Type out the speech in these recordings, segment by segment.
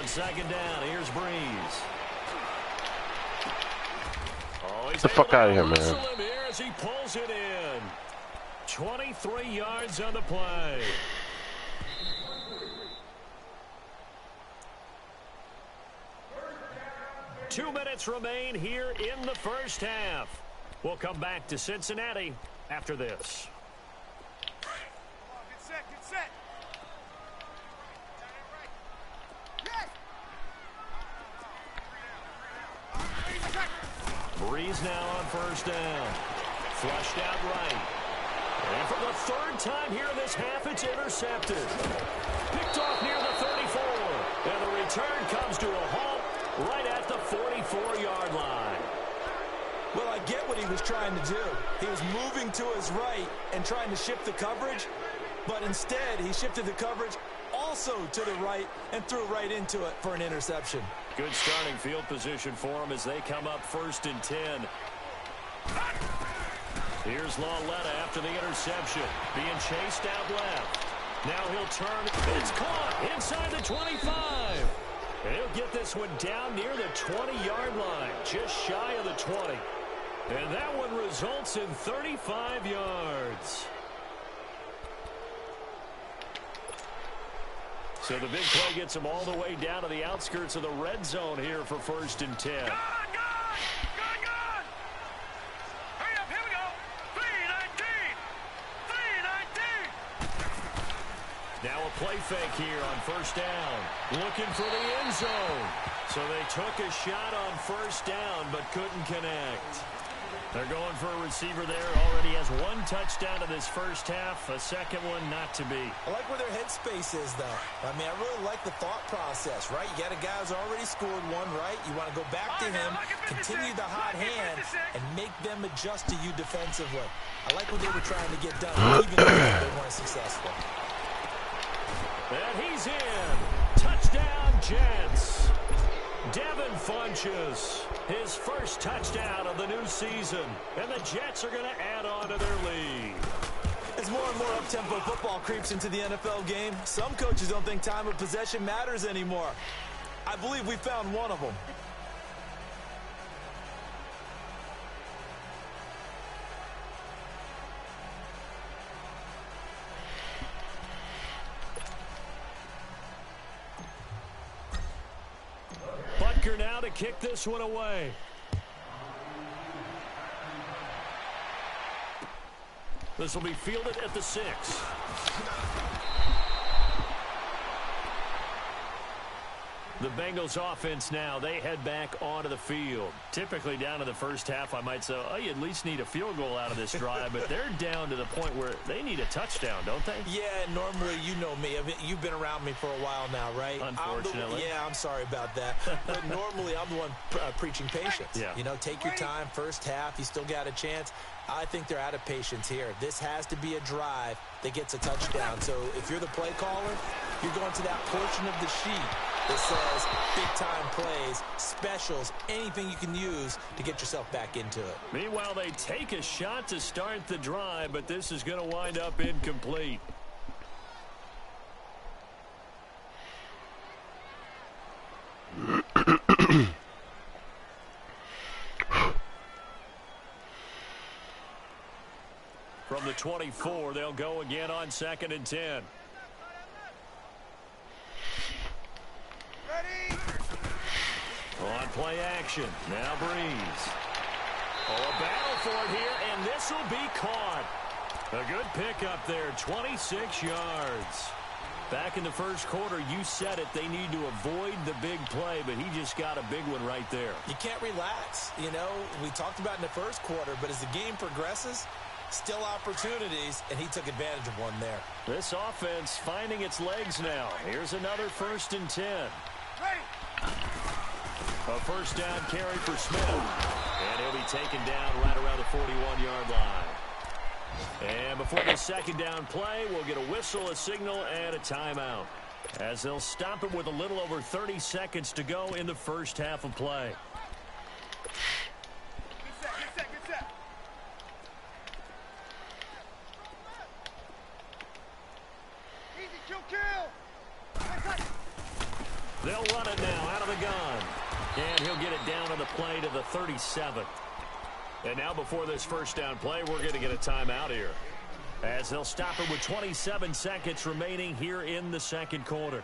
second down, here's Breeze. Oh, Get the fuck out of here, man. Here as he pulls it in. 23 yards on the play. Two minutes remain here in the first half. We'll come back to Cincinnati after this. Get set, get set. Breeze now on first down. Flushed out right. And for the third time here in this half, it's intercepted. Picked off near the 34. And the return comes to a halt right at the 44-yard line. Well, I get what he was trying to do. He was moving to his right and trying to shift the coverage, but instead he shifted the coverage also to the right and threw right into it for an interception. Good starting field position for him as they come up 1st and 10. Here's Lauletta after the interception, being chased out left. Now he'll turn. It's caught inside the 25. And he'll get this one down near the 20-yard line, just shy of the 20. And that one results in 35 yards. So the big play gets him all the way down to the outskirts of the red zone here for 1st and 10. Good! Hurry up, here we go. 3-19. Now a play fake here on first down. Looking for the end zone. So they took a shot on first down but couldn't connect. They're going for a receiver there. Already has one touchdown in this first half. A second one not to be. I like where their headspace is, though. I mean, I really like the thought process, right? You got a guy who's already scored one, right? You want to go back to him, continue the hot hand, and make them adjust to you defensively. I like what they were trying to get done, even though they weren't successful. And he's in. Touchdown, Jets. Devin Funchess, his first touchdown of the new season. And the Jets are going to add on to their lead. As more and more up-tempo football creeps into the NFL game, some coaches don't think time of possession matters anymore. I believe we found one of them. Butker now to kick this one away. This will be fielded at the 6. The Bengals offense now, they head back onto the field. Typically down to the first half, I might say, oh, you at least need a field goal out of this drive, but they're down to the point where they need a touchdown, don't they? Yeah, normally, you know me. I mean, you've been around me for a while now, right? Unfortunately. I'm sorry about that. But normally, I'm the one preaching patience. Yeah. You know, take your time, first half, you still got a chance. I think they're out of patience here. This has to be a drive that gets a touchdown. So if you're the play caller, you're going to that portion of the sheet that says big-time plays, specials, anything you can use to get yourself back into it. Meanwhile, they take a shot to start the drive, but this is going to wind up incomplete. From the 24, they'll go again on 2nd and 10. Ready? On play action. Now Breeze. Oh, a battle for it here, and this will be caught. A good pickup there, 26 yards. Back in the first quarter, you said it, they need to avoid the big play, but he just got a big one right there. You can't relax. You know, we talked about in the first quarter, but as the game progresses, still opportunities, and he took advantage of one there. This offense finding its legs now. Here's another 1st and 10. Ready? A first down carry for Smith. And he'll be taken down right around the 41-yard line. And before the second down play, we'll get a whistle, a signal, and a timeout, as they'll stop it with a little over 30 seconds to go in the first half of play. Get set, get set, get set. Easy, kill, kill. They'll run it now out of the gun. And he'll get it down on the play to the 37. And now before this first down play, we're going to get a timeout here, as they'll stop it with 27 seconds remaining here in the second quarter.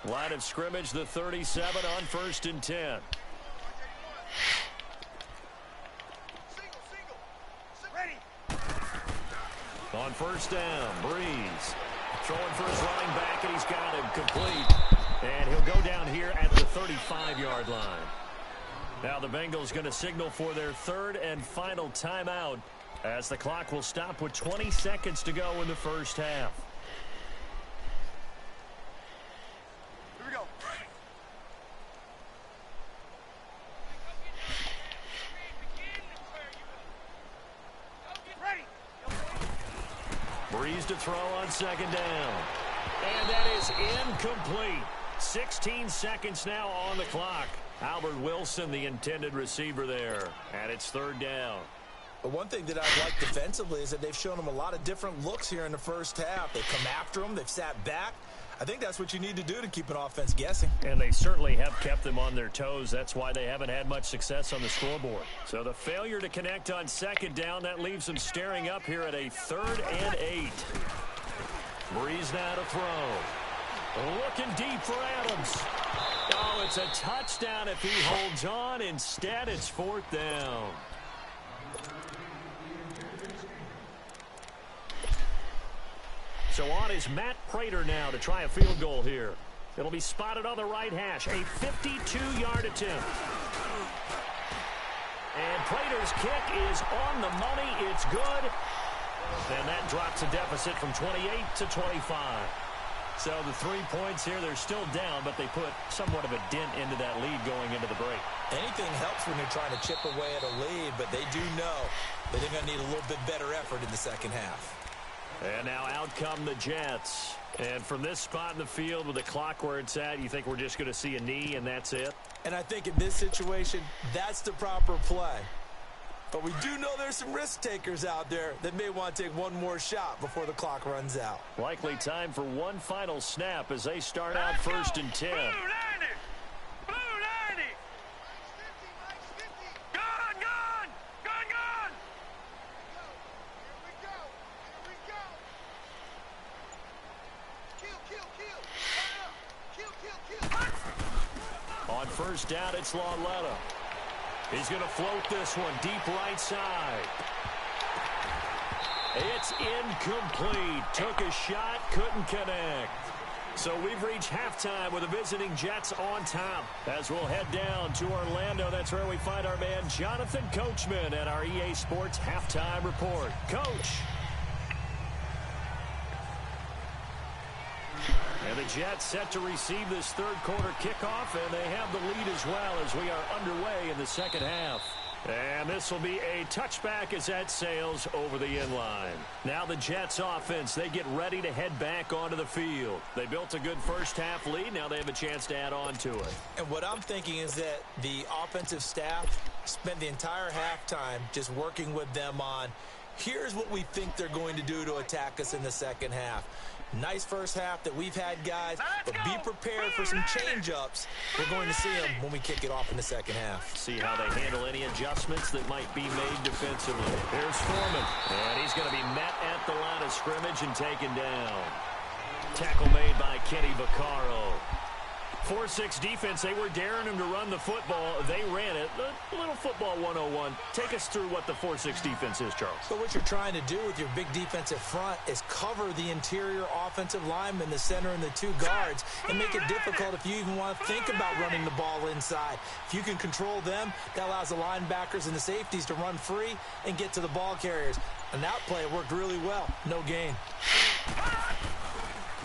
Line of scrimmage, the 37 on 1st and 10. On first down, Breeze throwing for his running back, and he's got him complete. And he'll go down here at the 35-yard line. Now the Bengals going to signal for their third and final timeout, as the clock will stop with 20 seconds to go in the first half. Here we go. Ready. Breeze to throw on second down. And that is incomplete. 16 seconds now on the clock. Albert Wilson, the intended receiver there. And it's third down. But one thing that I like defensively is that they've shown them a lot of different looks here in the first half. They've come after them. They've sat back. I think that's what you need to do to keep an offense guessing. And they certainly have kept them on their toes. That's why they haven't had much success on the scoreboard. So the failure to connect on second down, that leaves them staring up here at a 3rd and 8. Breeze now to throw. Looking deep for Adams. Oh, it's a touchdown if he holds on. Instead, it's 4th down. So on is Matt Prater now to try a field goal here. It'll be spotted on the right hash. A 52-yard attempt. And Prater's kick is on the money. It's good. And that drops a deficit from 28 to 25. So the 3 points here, they're still down, but they put somewhat of a dent into that lead going into the break. Anything helps when you're trying to chip away at a lead, but they do know that they're going to need a little bit better effort in the second half. And now out come the Jets. And from this spot in the field with the clock where it's at, you think we're just going to see a knee and that's it? And I think in this situation, that's the proper play. But we do know there's some risk takers out there that may want to take one more shot before the clock runs out. Likely time for one final snap as they start out 1st and 10. Blue 90. Blue 90. Gone, gone. Gone, gone. On first down, it's Lauletta. He's going to float this one deep right side. It's incomplete. Took a shot, couldn't connect. So we've reached halftime with the visiting Jets on top. As we'll head down to Orlando, that's where we find our man Jonathan Coachman at our EA Sports Halftime Report. Coach. And the Jets set to receive this third quarter kickoff, and they have the lead as well as we are underway in the second half. And this will be a touchback as that sails over the inline. Now the Jets offense, they get ready to head back onto the field. They built a good first half lead. Now they have a chance to add on to it. And what I'm thinking is that the offensive staff spent the entire halftime just working with them on, here's what we think they're going to do to attack us in the second half. Nice first half that we've had, guys, but be prepared for some change-ups. We're going to see them when we kick it off in the second half. See how they handle any adjustments that might be made defensively. Here's Foreman, and he's going to be met at the line of scrimmage and taken down. Tackle made by Kenny Vaccaro. 4-6 defense, they were daring him to run the football. They ran it. A little football 101. Take us through what the 4-6 defense is, Charles. So what you're trying to do with your big defensive front is cover the interior offensive lineman, the center, and the two guards, and make it difficult if you even want to think about running the ball inside. If you can control them, that allows the linebackers and the safeties to run free and get to the ball carriers. And that play worked really well. No gain.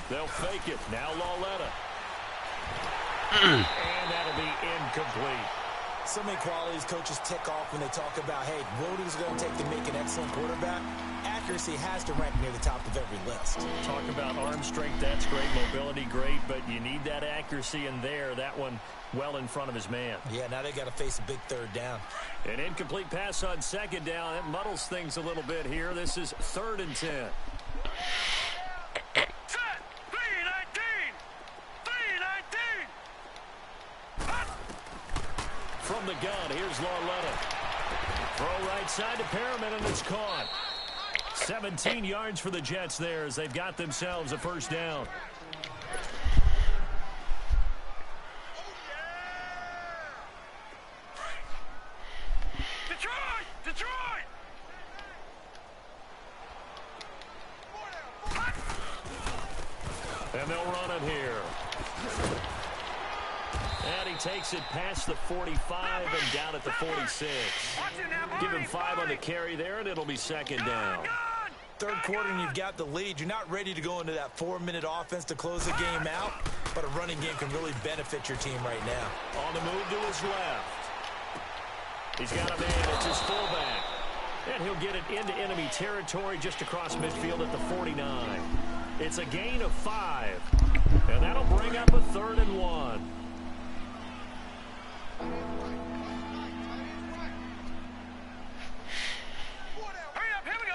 They'll fake it. Now Lauletta. And that'll be incomplete. So many qualities coaches tick off when they talk about, hey, what is it going to take to make an excellent quarterback? At accuracy has to rank near the top of every list. Talk about arm strength, that's great. Mobility, great, but you need that accuracy in there. That one well in front of his man. Yeah, now they got to face a big third down. An incomplete pass on second down. That muddles things a little bit here. This is 3rd and 10. Set. 3-19. 3-19. From the gun, here's Lauletta. Throw right side to Perriman, and it's caught. 17 yards for the Jets there as they've got themselves a first down. Detroit! Detroit! And they'll run it here. And he takes it past the 45 and down at the 46. Give him 5 on the carry there, and it'll be second down. Third quarter, and you've got the lead. You're not ready to go into that 4-minute offense to close the game out, but a running game can really benefit your team right now. On the move to his left. He's got a man. It's his fullback. And he'll get it into enemy territory just across midfield at the 49. It's a gain of 5. And that'll bring up a 3rd and 1. Hurry up, here we go.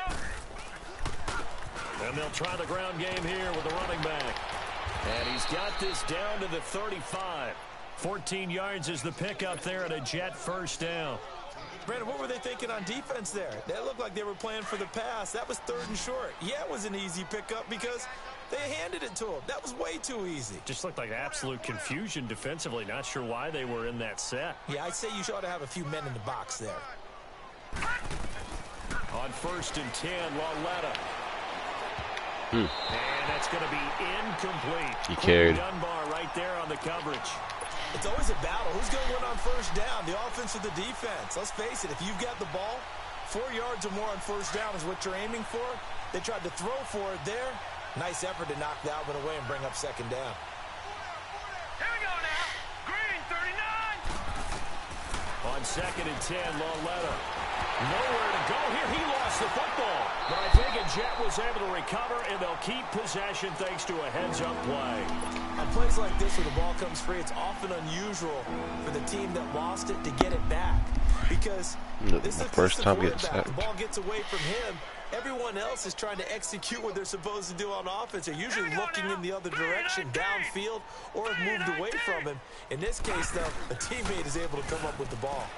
And they'll try the ground game here with the running back. And he's got this down to the 35. 14 yards is the pickup there and a Jet first down. Brandon, what were they thinking on defense there? That looked like they were playing for the pass. That was 3rd and short. Yeah, it was an easy pickup because they handed it to him. That was way too easy. Just looked like absolute confusion defensively. Not sure why they were in that set. Yeah, I'd say you ought to have a few men in the box there. On 1st and 10, Lauletta. And that's going to be incomplete. He carried. Dunbar right there on the coverage. It's always a battle. Who's going to win on first down, the offense or the defense? Let's face it, if you've got the ball, 4 yards or more on first down is what you're aiming for. They tried to throw for it there. Nice effort to knock that one away and bring up second down. Here we go now. Green, 39. On 2nd and 10, Lauletta. Nowhere to go here. He lost the football. But I think a Jet was able to recover, and they'll keep possession thanks to a heads-up play. On plays like this where the ball comes free, it's often unusual for the team that lost it to get it back. Because this is the first time getting quarterback. sacked. The ball gets away from him. Everyone else is trying to execute what they're supposed to do on offense. They're usually looking in the other direction, downfield, or have moved away from him. In this case, though, a teammate is able to come up with the ball.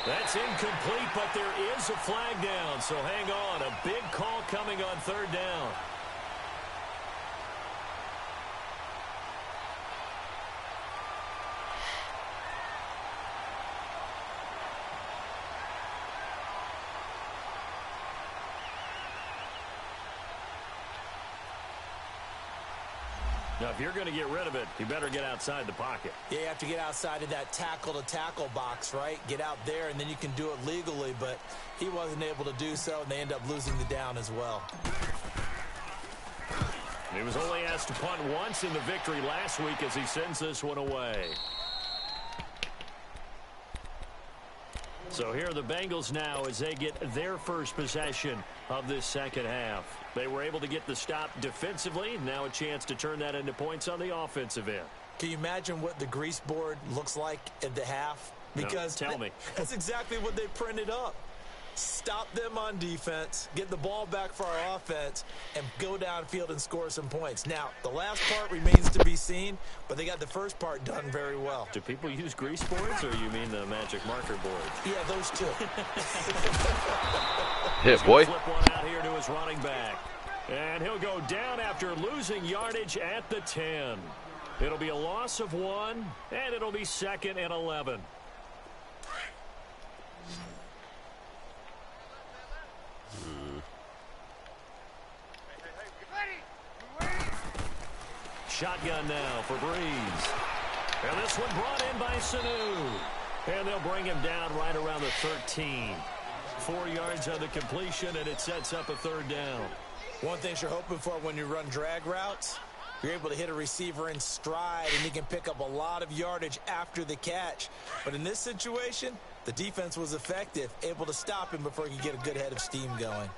That's incomplete, but there is a flag down, so hang on. A big call coming on 3rd down. Now, if you're going to get rid of it, you better get outside the pocket. Yeah, you have to get outside of that tackle-to-tackle box, right? Get out there, and then you can do it legally, but he wasn't able to do so, and they end up losing the down as well. He was only asked to punt once in the victory last week as he sends this one away. So here are the Bengals now as they get their first possession of this second half. They were able to get the stop defensively. Now a chance to turn that into points on the offensive end. Can you imagine what the grease board looks like at the half? Because no, tell me. That's exactly what they printed up. Stop them on defense, get the ball back for our offense, and go downfield and score some points. Now, the last part remains to be seen, but they got the first part done very well. Do people use grease boards, or you mean the magic marker board? Yeah, those two. Hit, boy. Flip one out here to his running back. And he'll go down after losing yardage at the 10. It'll be a loss of 1, and it'll be 2nd and 11. Shotgun now for Breeze. And this one brought in by Sanu. And they'll bring him down right around the 13. 4 yards on the completion, and it sets up a 3rd down. One thing you're hoping for when you run drag routes, You're able to hit a receiver in stride, and he can pick up a lot of yardage after the catch. But in this situation, the defense was effective, able to stop him before he could get a good head of steam going.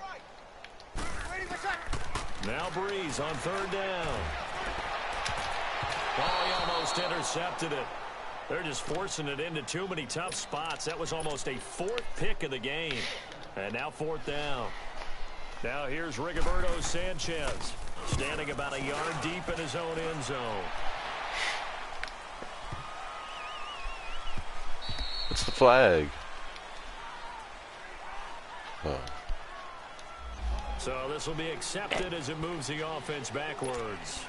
Now Breeze on 3rd down. Oh, he almost intercepted it. They're just forcing it into too many tough spots. That was almost a 4th pick of the game. And now 4th down. Now here's Rigoberto Sanchez, standing about a yard deep in his own end zone. What's the flag? Oh. So this will be accepted as it moves the offense backwards.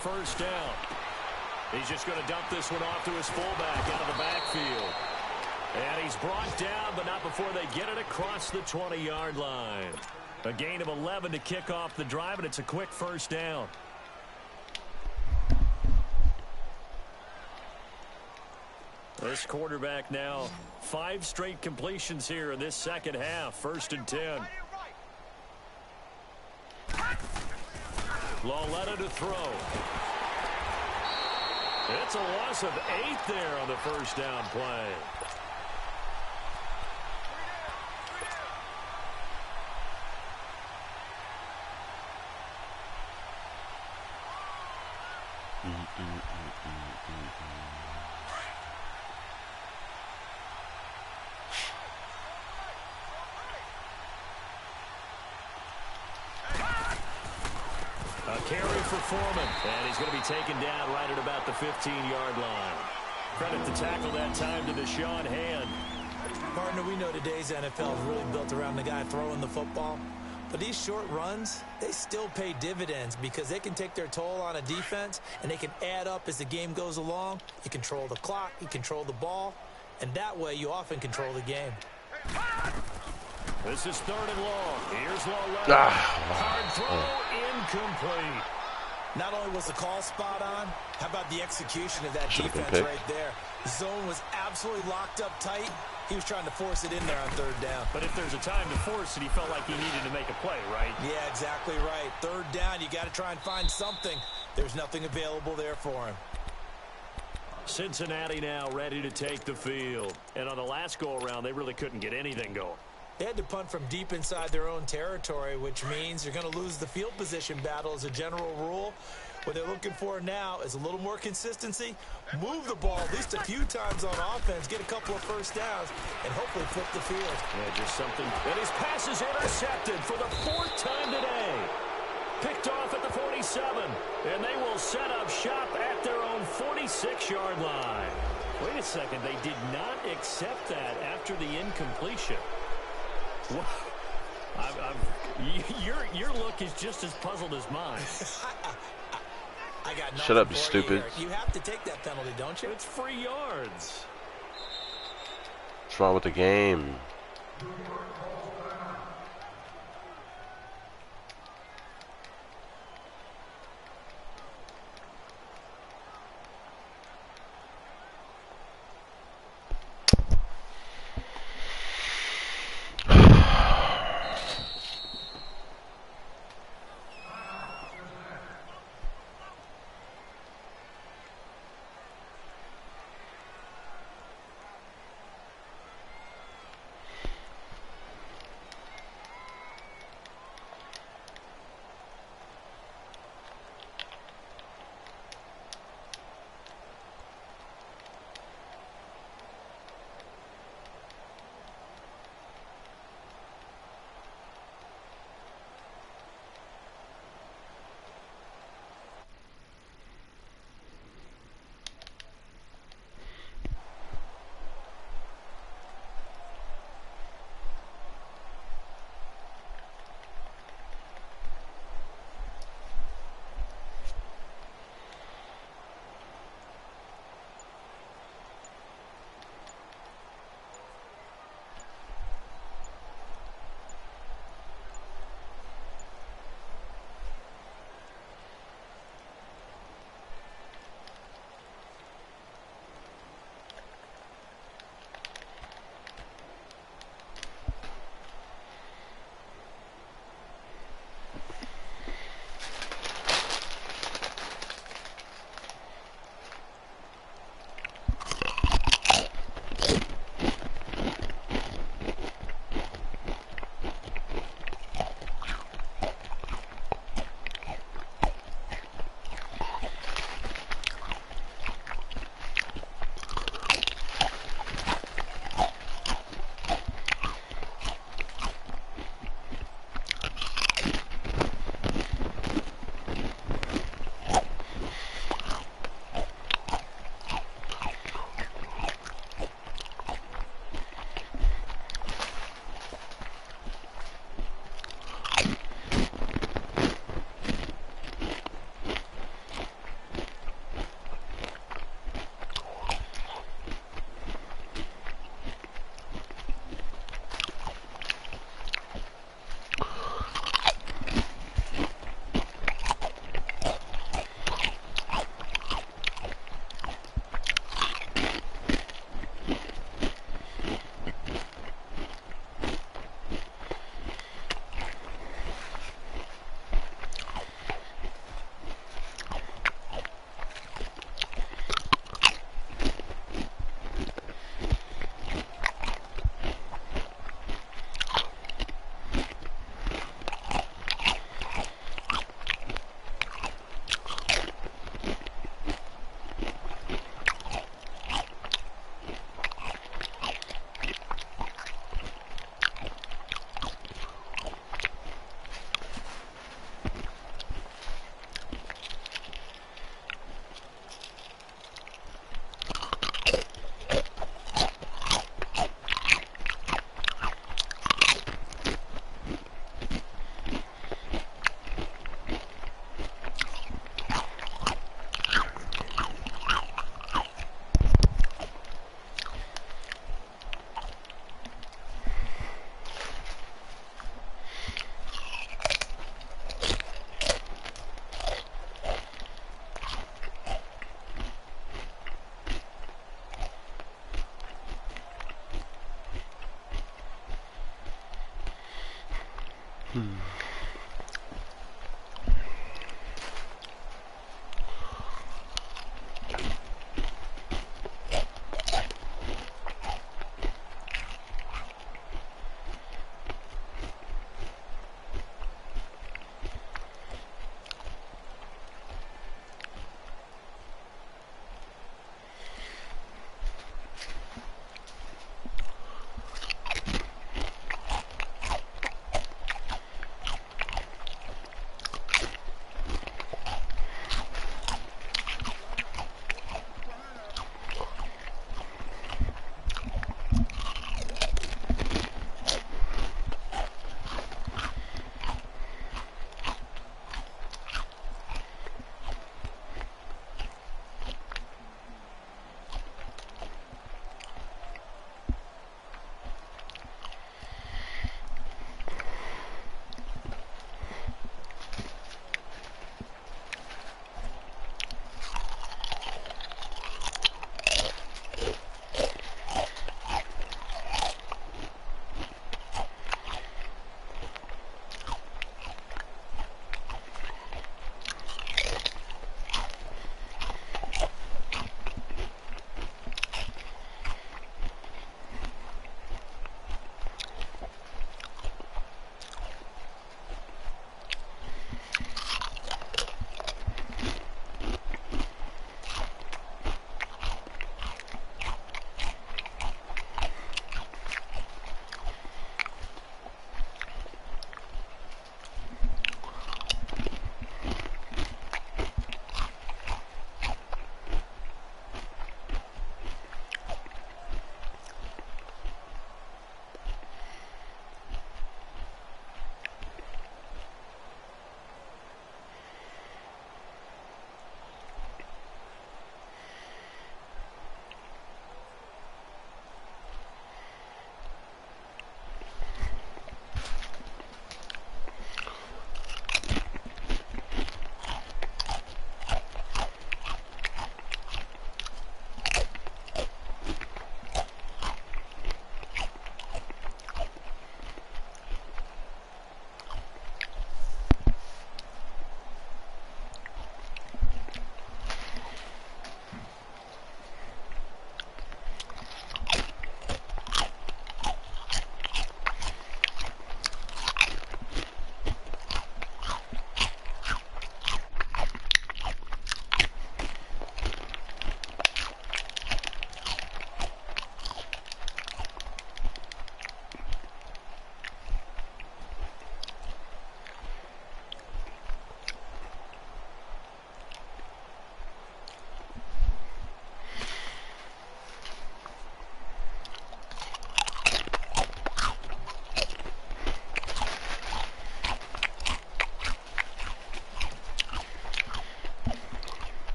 First down. He's just going to dump this one off to his fullback out of the backfield. And he's brought down, but not before they get it across the 20-yard line. A gain of 11 to kick off the drive, and it's a quick first down. This quarterback now 5 straight completions here in this second half. 1st and 10. Lauletta to throw. It's a loss of 8 there on the first down play. Carry for Foreman, and he's going to be taken down right at about the 15-yard line. Credit the tackle that time to Deshaun Hand. Partner, we know today's NFL is really built around the guy throwing the football. But these short runs, they still pay dividends because they can take their toll on a defense, and they can add up as the game goes along. You control the clock, you control the ball, and that way you often control the game. This is 3rd and long. Here's Lauletta. Hard throw, incomplete. Not only was the call spot on, how about the execution of that defense right there? The zone was absolutely locked up tight. He was trying to force it in there on 3rd down. But if there's a time to force it, he felt like he needed to make a play, right? Yeah, exactly right. 3rd down, you got to try and find something. There's nothing available there for him. Cincinnati now ready to take the field. And on the last go-around, they really couldn't get anything going. They had to punt from deep inside their own territory, which means you're going to lose the field position battle as a general rule. What they're looking for now is a little more consistency, move the ball at least a few times on offense, get a couple of first downs, and hopefully flip the field. Yeah, just something. And his pass is intercepted for the 4th time today. Picked off at the 47, and they will set up shop at their own 46-yard line. Wait a second, they did not accept that after the incompletion. Your look is just as puzzled as mine. I got Shut up, you stupid. You have to take that penalty, don't you? It's free yards. What's wrong with the game?